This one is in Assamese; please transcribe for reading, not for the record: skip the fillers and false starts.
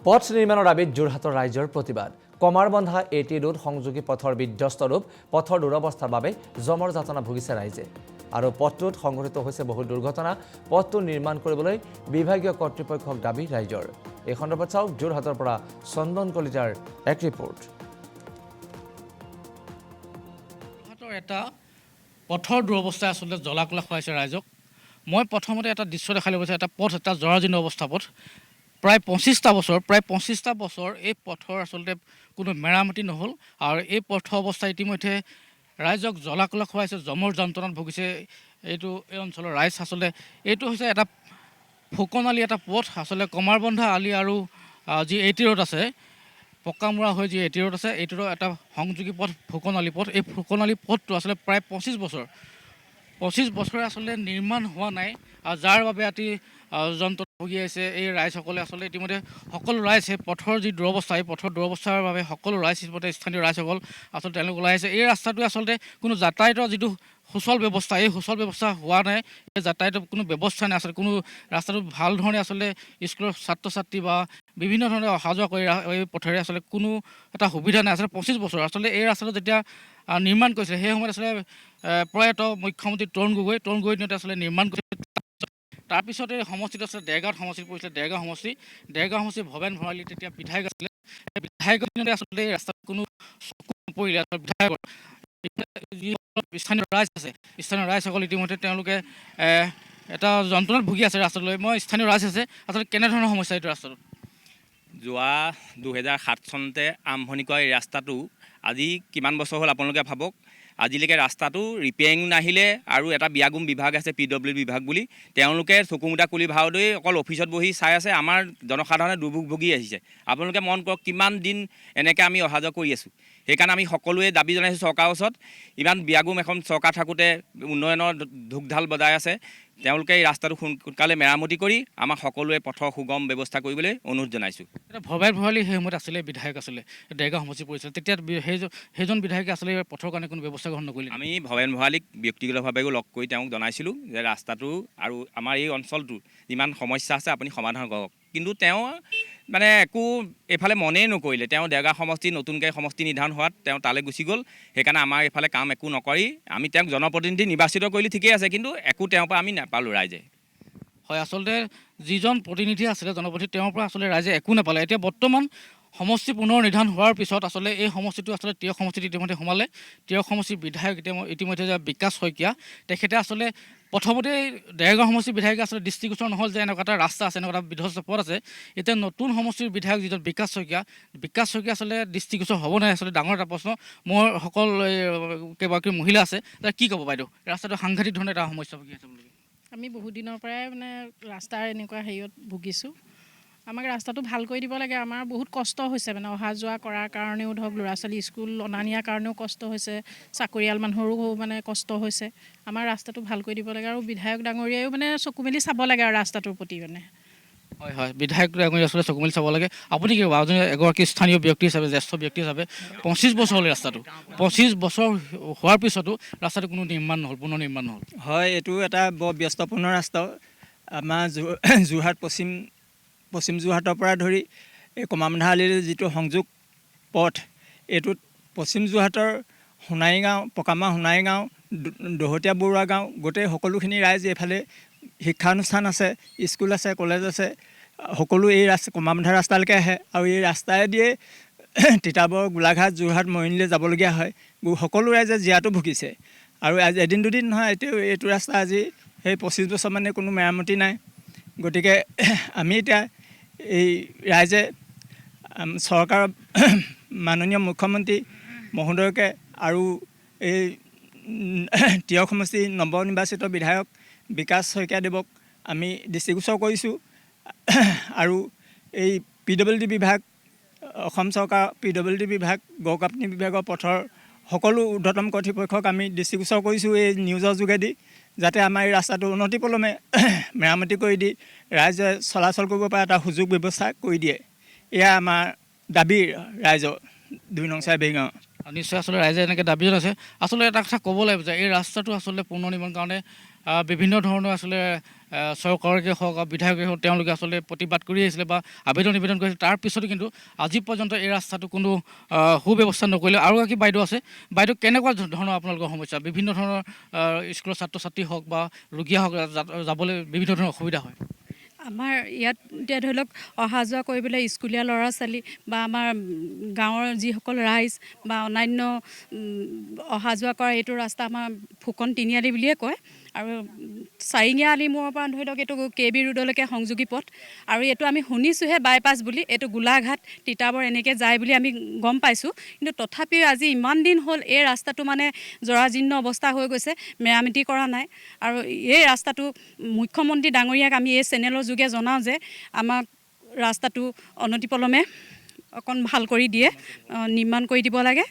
পথ নিৰ্মাণৰ দাবীত যোৰহাটৰ ৰাইজৰ প্ৰতিবাদ। কমাৰবন্ধা এটি ৰোড সংযোগী পথৰ বিধ্বস্ত ৰূপ, পথৰ দুৰৱস্থাৰ বাবে জমৰ যাতনা ভুগিছে ৰাইজে। আৰু পথটোত সংঘটিত হৈছে বহু দুৰ্ঘটনা। পথটো নিৰ্মাণ কৰিবলৈ বিভাগীয় কৰ্তৃপক্ষক দাবী ৰাইজৰ। এই সন্দৰ্ভত চাওক যোৰহাটৰ পৰা চন্দন কলিতাৰ এক ৰিপৰ্ট। যোৰহাটৰ এটা পথৰ দুৰৱস্থাই আচলতে জ্বলা-কলা খুৱাইছে ৰাইজক। মই প্ৰথমতে এটা দৃশ্য দেখাবলৈ গৈছোঁ, এটা পথ, এটা জৰাজীৰ্ণ অৱস্থা পথ। প্ৰায় ২৫টা বছৰ এই পথৰ আচলতে কোনো মেৰামতি নহ'ল আৰু এই পথৰ অৱস্থা ইতিমধ্যে ৰাইজক জ্বলা-কলা খুৱাইছে, জমৰ যন্ত্ৰণাত ভুগিছে এই অঞ্চলৰ ৰাইজ। আচলতে এইটো হৈছে এটা ফুকনালী এটা পথ, আচলতে কমাৰবন্ধা আলি আৰু যি এটি ৰোড আছে, পকামুৰা হৈ যি এটি ৰোড আছে, এইটোৰ এটা সংযোগী পথ ফুকনালী পথ। এই ফুকনালী পথটো আচলতে প্ৰায় ২৫ বছৰে আচলতে নিৰ্মাণ হোৱা নাই, আৰু যাৰ বাবে অতি যন্ত্ৰণা ভুগি আছে এই ৰাইজসকলে। আচলতে ইতিমধ্যে সকলো ৰাইজ এই পথৰ যি দুৰৱস্থা, এই পথৰ দুৰৱস্থাৰ বাবে সকলো ৰাইজ, ইতিমধ্যে স্থানীয় ৰাইজসকল আচলতে তেওঁলোক ওলাই আহিছে। এই ৰাস্তাটোৱে আচলতে কোনো যাতায়াতৰ যিটো সুচল ব্যৱস্থা, এই সুচল ব্যৱস্থা হোৱা নাই। এই যাতায়াতৰ কোনো ব্যৱস্থা নাই, আচলতে কোনো ৰাস্তাটো ভাল ধৰণে আচলতে স্কুলৰ ছাত্ৰ ছাত্ৰী বা বিভিন্ন ধৰণে অহা যোৱা কৰি এই পথেৰে আচলতে কোনো এটা সুবিধা নাই। আচলতে ২৫ বছৰ আচলতে এই ৰাস্তাটো যেতিয়া নিৰ্মাণ কৰিছিলে, সেই সময়ত আচলতে প্ৰয়াত মুখ্যমন্ত্ৰী তৰুণ গগৈ দিনতে আচলতে নিৰ্মাণ কৰিছিল। তাৰপিছতে সমষ্টিত আছিলে দেৰগাঁৱত সমষ্টিত পৰিছিলে, দেৰগাঁও সমষ্টি ভৱেন ভৰালী তেতিয়া বিধায়ক আছিলে। সেই বিধায়কৰ দিনতে আচলতে এই ৰাস্তাত কোনো চকু নপৰিলে। বিধায়কৰ যি স্থানীয় ৰাইজ আছে, স্থানীয় ৰাইজসকল ইতিমধ্যে তেওঁলোকে এটা যন্ত্ৰণাত ভুগি আছে ৰাস্তাটোলৈ। মই স্থানীয় ৰাইজ আছে, আচলতে কেনেধৰণৰ সমস্যা এইটো ৰাস্তাটোত? যোৱা ২০০৭ চনতে আৰম্ভণি কৰা এই ৰাস্তাটো আজি কিমান বছৰ হ'ল আপোনালোকে ভাবক। আজিলৈকে ৰাস্তাটো ৰিপেয়াৰিং নাহিলে, আৰু এটা বিয়াগুম বিভাগ আছে PWD বিভাগ বুলি, তেওঁলোকে চকুমুটা কুলি ভাওদৈ অকল অফিচত বহি চাই আছে। আমাৰ জনসাধাৰণে দুৰ্ভোগ ভুগি আহিছে। আপোনালোকে মন কৰক কিমান দিন এনেকৈ আমি অহা যোৱা কৰি আছোঁ। সেইকাৰণে আমি সকলোৱে দাবী জনাইছোঁ চৰকাৰৰ ওচৰত। ইমান বিয়াগুম এখন চৰকাৰ থাকোঁতে উন্নয়নৰ ঢোকঢাল বজাই আছে, তেওঁলোকে এই ৰাস্তাটো সোনকালে মেৰামতি কৰি আমাৰ সকলোৱে পথৰ সুগম ব্যৱস্থা কৰিবলৈ অনুৰোধ জনাইছোঁ। এতিয়া ভৱেন ভৰালী সেই সময়ত আছিলে বিধায়ক আছিলে, দেৰগাঁও সমষ্টি পৰিছিল। তেতিয়া সেইজন বিধায়কে আচলতে পথৰ কাৰণে কোনো ব্যৱস্থা গ্ৰহণ নকৰিলে। আমি ভৱেন ভৰালীক ব্যক্তিগতভাৱেও লগ কৰি তেওঁক জনাইছিলোঁ যে ৰাস্তাটো আৰু আমাৰ এই অঞ্চলটোৰ যিমান সমস্যা আছে আপুনি সমাধান কৰক, কিন্তু তেওঁ মানে একো এইফালে মনেই নকৰিলে। তেওঁ দেৰগাঁও সমষ্টি নতুনকৈ সমষ্টি নিৰ্ধাৰণ হোৱাত তেওঁ তালৈ গুচি গ'ল। সেইকাৰণে আমাৰ এইফালে কাম একো নকৰি আমি তেওঁক জনপ্ৰতিনিধি নিৰ্বাচিত কৰিলে ঠিকেই আছে, কিন্তু একো তেওঁৰ পৰা আমি নাপালোঁ ৰাইজে। হয়, আচলতে যিজন প্ৰতিনিধি আছিলে জনপ্ৰতিনিধি, তেওঁৰ পৰা আচলতে ৰাইজে একো নাপালে। এতিয়া বৰ্তমান সমষ্টি পুনৰ নিৰ্ধাৰণ হোৱাৰ পিছত আচলতে এই সমষ্টিটো আচলতে তিয়ক সমষ্টিত ইতিমধ্যে সোমালে। তিয়ক সমষ্টিৰ বিধায়ক ইতিমধ্যে বিকাশ শইকীয়া, তেখেতে আচলতে প্ৰথমতে দেৰগাঁও সমষ্টিৰ বিধায়কে আচলতে দৃষ্টিগোচৰ নহ'ল যে এনেকুৱা এটা ৰাস্তা আছে, এনেকুৱা এটা বিধ্বস্ত পথ আছে। এতিয়া নতুন সমষ্টিৰ বিধায়ক যিজন বিকাশ শইকীয়া আচলতে দৃষ্টিগোচৰ হ'ব নাই, আচলতে ডাঙৰ এটা প্ৰশ্ন। মোৰ সকল কেইবাগৰাকী মহিলা আছে, কি ক'ব বাইদেউ? ৰাস্তাটো সাংঘাতিক ধৰণে এটা সমস্যা ভুগি আছে বুলি। আমি বহুত দিনৰ পৰাই মানে ৰাস্তাৰ এনেকুৱা হেৰিয়ত ভুগিছোঁ। আমাক ৰাস্তাটো ভাল কৰি দিব লাগে। আমাৰ বহুত কষ্ট হৈছে, মানে অহা যোৱা কৰাৰ কাৰণেও ধৰক ল'ৰা ছোৱালী স্কুল অনা নিয়াৰ কাৰণেও কষ্ট হৈছে, চাকৰিয়াল মানুহৰো মানে কষ্ট হৈছে। আমাৰ ৰাস্তাটো ভাল কৰি দিব লাগে, আৰু বিধায়ক ডাঙৰীয়াইও মানে চকু মেলি চাব লাগে আৰু ৰাস্তাটোৰ প্ৰতি মানে। হয়, বিধায়ক ডাঙৰীয়া আচলতে চকু মেলি চাব লাগে। আপুনি কি ক'ব, এগৰাকী স্থানীয় ব্যক্তি হিচাপে, জ্যেষ্ঠ ব্যক্তি হিচাপে? ২৫ বছৰ হ'ল ৰাস্তাটো, ২৫ বছৰ হোৱাৰ পিছতো ৰাস্তাটো কোনো নিৰ্মাণ নহ'ল, পুনৰ নিৰ্মাণ নহ'ল। হয়, এইটো এটা বৰ ব্যস্তপূৰ্ণ ৰাস্তা। আমাৰ যোৰহাট পশ্চিম যোৰহাটৰ পৰা ধৰি এই কমাৰবন্ধা আলিৰ যিটো সংযোগ পথ, এইটোত পশ্চিম যোৰহাটৰ সোণাৰী গাঁও, পকামা সোণাৰী গাঁও, দহতীয়া বৰুৱা গাঁও, গোটেই সকলোখিনি ৰাইজ এইফালে শিক্ষানুষ্ঠান আছে, স্কুল আছে, কলেজ আছে, সকলো এই কমাৰবন্ধা ৰাস্তালৈকে আহে। আৰু এই ৰাস্তাই দিয়ে তিতাবৰ, গোলাঘাট, যোৰহাট, মৰিয়নিলৈ যাবলগীয়া হয়। সকলো ৰাইজে জীয়াতো ভুগিছে। আৰু আজি এদিন দুদিন নহয়, এইটো ৰাস্তা আজি সেই ২৫ বছৰ মানে কোনো মেৰামতি নাই। গতিকে আমি এতিয়া এই ৰাইজে চৰকাৰৰ মাননীয় মুখ্যমন্ত্ৰী মহোদয়কে আৰু এই তিয়ক সমষ্টিৰ নৱনিৰ্বাচিত বিধায়ক বিকাশ শইকীয়াদেৱক আমি দৃষ্টিগোচৰ কৰিছোঁ। আৰু এই PWD বিভাগ, অসম চৰকাৰ PWD বিভাগ, গড়কাপ্তানি বিভাগৰ পথৰ সকলো ঊৰ্ধ্বতম কৰ্তৃপক্ষক আমি দৃষ্টিগোচৰ কৰিছোঁ এই নিউজৰ যোগেদি, যাতে আমাৰ এই ৰাস্তাটো অনতি পলমে মেৰামতি কৰি দি ৰাইজে চলাচল কৰিব পৰা এটা সুযোগ ব্যৱস্থা কৰি দিয়ে। এয়া আমাৰ দাবী ৰাইজৰ ২ নং চাৰিবেৰী গাঁও। নিশ্চয় আচলতে ৰাইজে এনেকৈ দাবী জনাইছে। আচলতে এটা কথা ক'ব লাগিব যে এই ৰাস্তাটো আচলতে পুনৰ্নিৰ্মাণৰ কাৰণে বিভিন্ন ধৰণৰ আচলতে চৰকাৰকে হওক বা বিধায়কে হওক তেওঁলোকে আচলতে প্ৰতিবাদ কৰি আহিছিলে বা নিবেদন কৰিছিলে। তাৰ পিছতো কিন্তু আজি পৰ্যন্ত এই ৰাস্তাটো কোনো সুব্যৱস্থা নকৰিলে। আৰু এগৰাকী বাইদেউ আছে। বাইদেউ, কেনেকুৱা ধৰণৰ আপোনালোকৰ সমস্যা? বিভিন্ন ধৰণৰ স্কুলৰ ছাত্ৰ ছাত্ৰী হওক বা ৰোগীয়ে হওক যাবলৈ বিভিন্ন ধৰণৰ অসুবিধা হয়। আমাৰ ইয়াত এতিয়া ধৰি লওক অহা যোৱা কৰিবলৈ স্কুলীয়া ল'ৰা ছোৱালী বা আমাৰ গাঁৱৰ যিসকল ৰাইজ বা অন্যান্য অহা যোৱা কৰা এইটো ৰাস্তা আমাৰ ফুকন তিনিআলি বুলিয়ে কয়। আৰু চাৰিঙীয়া আলিমূৰৰ পৰা ধৰি লওক এইটো KB ৰোডলৈকে সংযোগী পথ। আৰু এইটো আমি শুনিছোঁহে বাইপাছ বুলি, এইটো গোলাঘাট তিতাবৰ এনেকৈ যায় বুলি আমি গম পাইছোঁ। কিন্তু তথাপিও আজি ইমান দিন হ'ল এই ৰাস্তাটো মানে জৰাজীৰ্ণ অৱস্থা হৈ গৈছে, মেৰামতি কৰা নাই। আৰু এই ৰাস্তাটো মুখ্যমন্ত্ৰী ডাঙৰীয়াক আমি এই চেনেলৰ যোগে জনাওঁ যে আমাক ৰাস্তাটো অনতিপলমে অকণ ভাল কৰি দিয়ে, নিৰ্মাণ কৰি দিব লাগে।